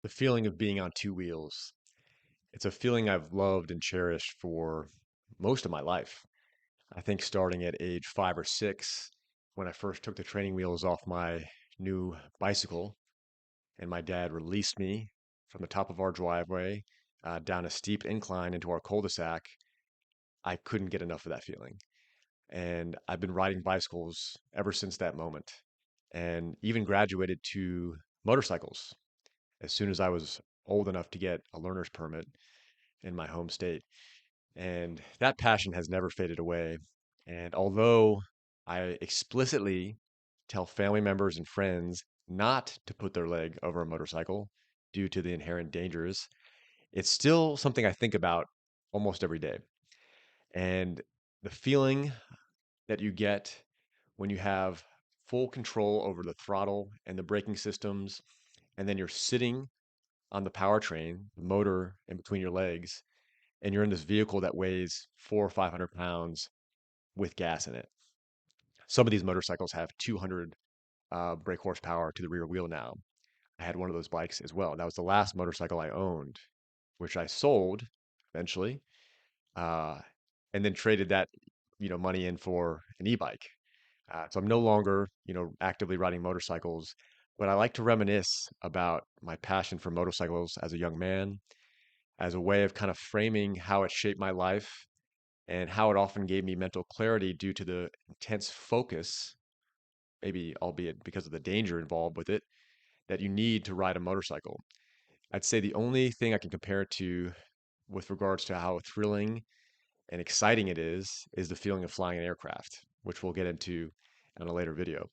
The feeling of being on two wheels. It's a feeling I've loved and cherished for most of my life. I think starting at age 5 or 6, when I first took the training wheels off my new bicycle, and my dad released me from the top of our driveway down a steep incline into our cul-de-sac, I couldn't get enough of that feeling. And I've been riding bicycles ever since that moment, and even graduated to motorcycles as soon as I was old enough to get a learner's permit in my home state. And that passion has never faded away. And although I explicitly tell family members and friends not to put their leg over a motorcycle due to the inherent dangers, it's still something I think about almost every day. And the feeling that you get when you have full control over the throttle and the braking systems, and then you're sitting on the powertrain, the motor in between your legs, and you're in this vehicle that weighs 400 or 500 pounds with gas in it. Some of these motorcycles have 200 brake horsepower to the rear wheel now. I had one of those bikes as well. That was the last motorcycle I owned, which I sold eventually, uh, and then traded that money in for an e-bike. So I'm no longer actively riding motorcycles, but I like to reminisce about my passion for motorcycles as a young man, as a way of kind of framing how it shaped my life and how it often gave me mental clarity due to the intense focus, maybe albeit because of the danger involved with it, that you need to ride a motorcycle. I'd say the only thing I can compare it to with regards to how thrilling and exciting it is the feeling of flying an aircraft, which we'll get into in a later video.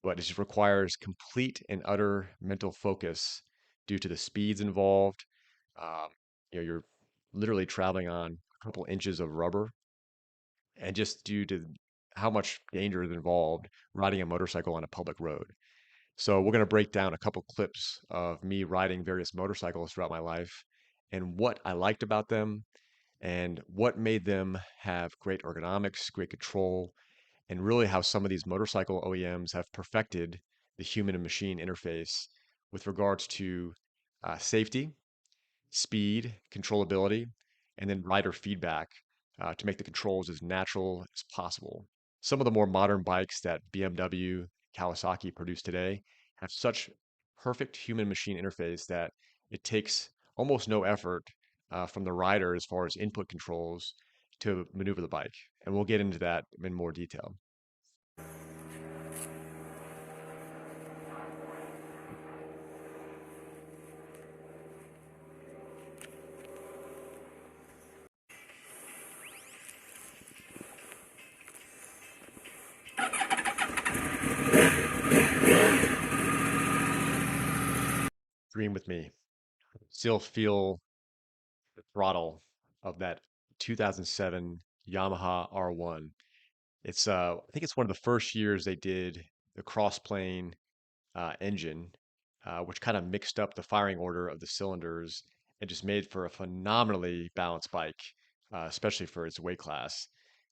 But it just requires complete and utter mental focus due to the speeds involved. Um, you're literally traveling on a couple inches of rubber, and just due to how much danger is involved riding a motorcycle on a public road. So we're going to break down a couple clips of me riding various motorcycles throughout my life and what I liked about them and what made them have great ergonomics, great control, and really how some of these motorcycle OEMs have perfected the human and machine interface with regards to safety, speed, controllability, and then rider feedback to make the controls as natural as possible. Some of the more modern bikes that BMW, Kawasaki produce today have such perfect human machine interface that it takes almost no effort from the rider as far as input controls to maneuver the bike. And we'll get into that in more detail. Dream with me. Still feel the throttle of that 2007 Yamaha R1. I think it's one of the first years they did the cross-plane engine, which kind of mixed up the firing order of the cylinders and just made for a phenomenally balanced bike, especially for its weight class.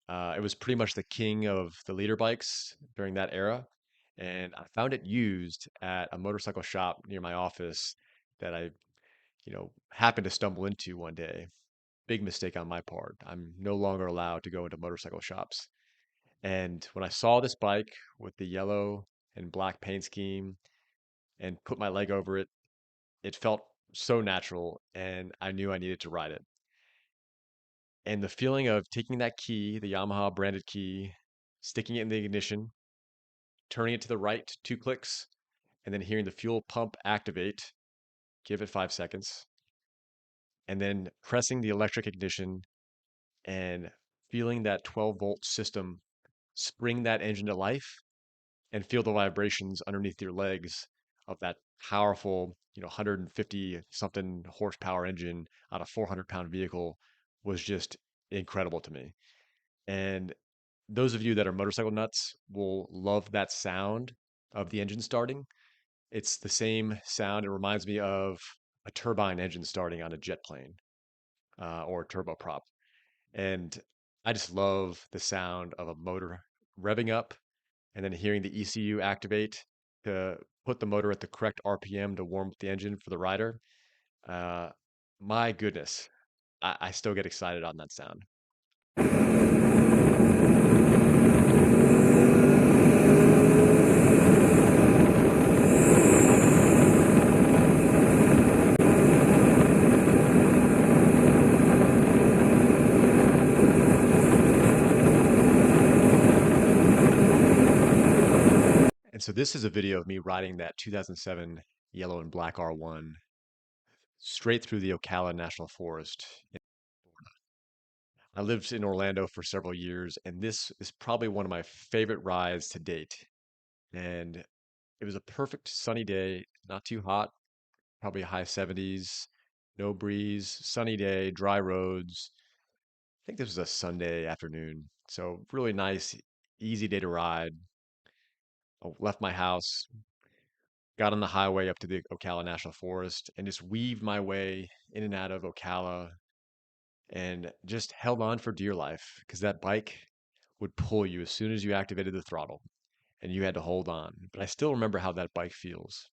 It was pretty much the king of the leader bikes during that era, and I found it used at a motorcycle shop near my office that I, happened to stumble into one day. Big mistake on my part. I'm no longer allowed to go into motorcycle shops. And when I saw this bike with the yellow and black paint scheme and put my leg over it, it felt so natural and I knew I needed to ride it. And the feeling of taking that key, the Yamaha branded key, sticking it in the ignition, turning it to the right 2 clicks, and then hearing the fuel pump activate, give it 5 seconds, and then pressing the electric ignition and feeling that 12-volt system spring that engine to life and feel the vibrations underneath your legs of that powerful, 150 something horsepower engine on a 400-pound vehicle was just incredible to me. And those of you that are motorcycle nuts will love that sound of the engine starting. It's the same sound. It reminds me of a turbine engine starting on a jet plane or a turboprop. And I just love the sound of a motor revving up and then hearing the ECU activate to put the motor at the correct RPM to warm up the engine for the rider. Uh, my goodness, I still get excited on that sound. And so this is a video of me riding that 2007 yellow and black R1 straight through the Ocala National Forest. I lived in Orlando for several years, and this is probably one of my favorite rides to date. And it was a perfect sunny day, not too hot, probably high 70s, no breeze, sunny day, dry roads. I think this was a Sunday afternoon. So really nice, easy day to ride. I left my house, got on the highway up to the Ocala National Forest, and just weaved my way in and out of Ocala and just held on for dear life because that bike would pull you as soon as you activated the throttle and you had to hold on. But I still remember how that bike feels.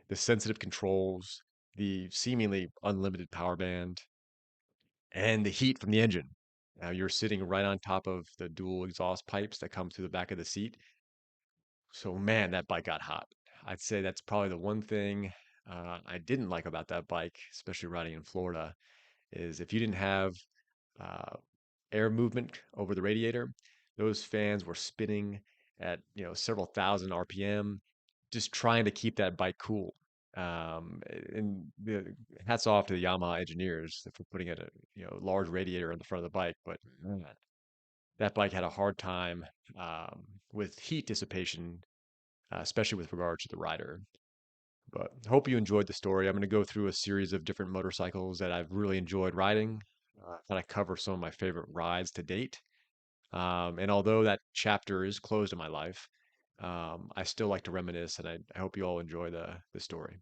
The sensitive controls, the seemingly unlimited power band, and the heat from the engine. Now you're sitting right on top of the dual exhaust pipes that come through the back of the seat. So man, that bike got hot. I'd say that's probably the one thing I didn't like about that bike, especially riding in Florida, is if you didn't have uh, air movement over the radiator, those fans were spinning at several thousand RPM, just trying to keep that bike cool. And the hats off to the Yamaha engineers for putting a large radiator on the front of the bike, but man, that bike had a hard time with heat dissipation, especially with regard to the rider. But hope you enjoyed the story. I'm going to go through a series of different motorcycles that I've really enjoyed riding. Kind of cover some of my favorite rides to date. And although that chapter is closed in my life, I still like to reminisce, and I hope you all enjoy the story.